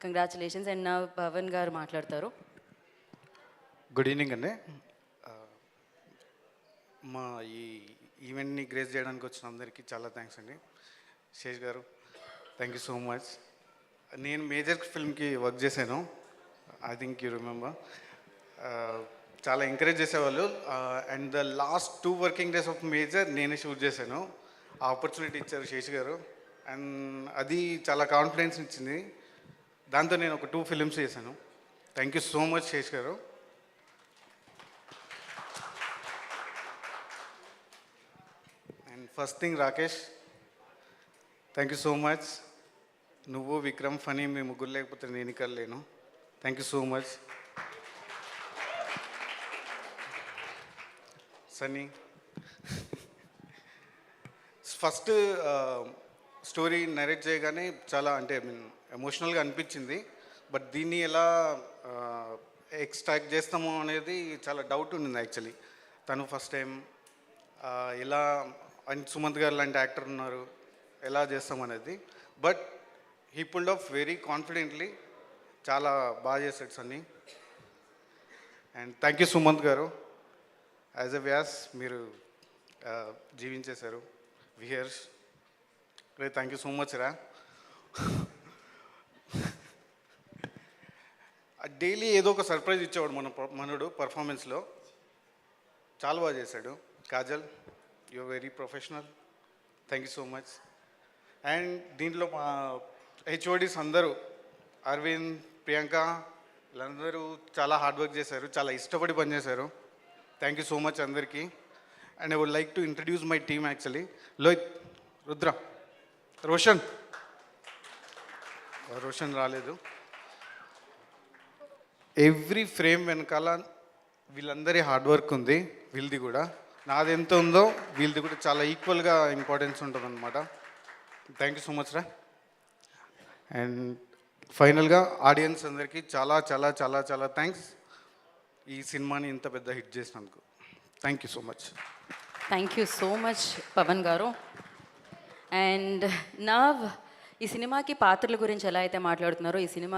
Congratulations. And నా పవన్ గారు మాట్లాడతారు. గుడ్ ఈవినింగ్ అండి. మా ఈ ఈవెంట్ని గ్రేస్ చేయడానికి వచ్చిన అందరికీ చాలా థ్యాంక్స్ అండి. శేష్ గారు, థ్యాంక్ యూ సో మచ్. నేను మేజర్ ఫిల్మ్కి వర్క్ చేశాను, ఐ థింక్ యూ రిమెంబర్. చాలా ఎంకరేజ్ చేసేవాళ్ళు. And the last 2 working days of major నేనే షూట్ చేశాను. ఆ ఆపర్చునిటీ ఇచ్చారు శేష్ గారు, అండ్ అది చాలా కాన్ఫిడెన్స్ ఇచ్చింది. దాంతో నేను ఒక 2 ఫిలిమ్స్ చేశాను. Thank you so much Sesh గారు. And first thing Rakesh, thank you so much. నువ్వు విక్రమ్ ఫనీ మీ ముగ్గురు లేకపోతే నేను ఇక్కడ లేను. Thank you so much. Sunny, first story narrate చేయగానే చాలా అంటే ఎమోషనల్గా అనిపించింది. బట్ దీన్ని ఎలా ఎక్స్ట్రాక్ట్ చేస్తామో అనేది చాలా డౌట్ ఉండింది యాక్చువల్లీ. తను ఫస్ట్ టైం ఎలా, అండ్ సుమంత్ గారు లాంటి యాక్టర్ ఉన్నారు, ఎలా చేస్తాం అనేది. But he pulled off very confidently. చాలా బాగా చేశాడు Sunny. And thank you Sumanth గారు. యాజ్ ఎ వ్యాస్ మీరు జీవించేశారు. వియర్స్ రే, థ్యాంక్ యూ సో మచ్ రా. డైలీ ఏదో ఒక సర్ప్రైజ్ ఇచ్చేవాడు మనడు పర్ఫార్మెన్స్లో. చాలా బాగా చేశాడు. Kajal, you are very professional, thank you so much. And దీంట్లో మా హెచ్ఓడీస్ అందరూ, అరవింద్, ప్రియాంక, వీళ్ళందరూ చాలా హార్డ్ వర్క్ చేశారు, చాలా ఇష్టపడి పనిచేశారు. థ్యాంక్ యూ సో మచ్ అందరికీ. And I would like to introduce my team actually. Lohith, Rudra, Roshan రాలేదు. ఎవ్రీ ఫ్రేమ్ వెనకాల వీళ్ళందరి హార్డ్ వర్క్ ఉంది. వీళ్ళది కూడా, నాది ఎంత ఉందో వీళ్ళది కూడా చాలా ఈక్వల్గా ఇంపార్టెన్స్ ఉంటుంది అనమాట. థ్యాంక్ యూ సో మచ్ రా. అండ్ ఫైనల్గా ఆడియన్స్ అందరికీ చాలా చాలా చాలా చాలా థ్యాంక్స్, ఈ సినిమాని ఇంత పెద్ద హిట్ చేసినందుకు. Thank you so much. Thank you so much Pawan garu. And నా ఈ సినిమాకి పాత్రల గురించి ఎలా అయితే మాట్లాడుతున్నారో, ఈ సినిమా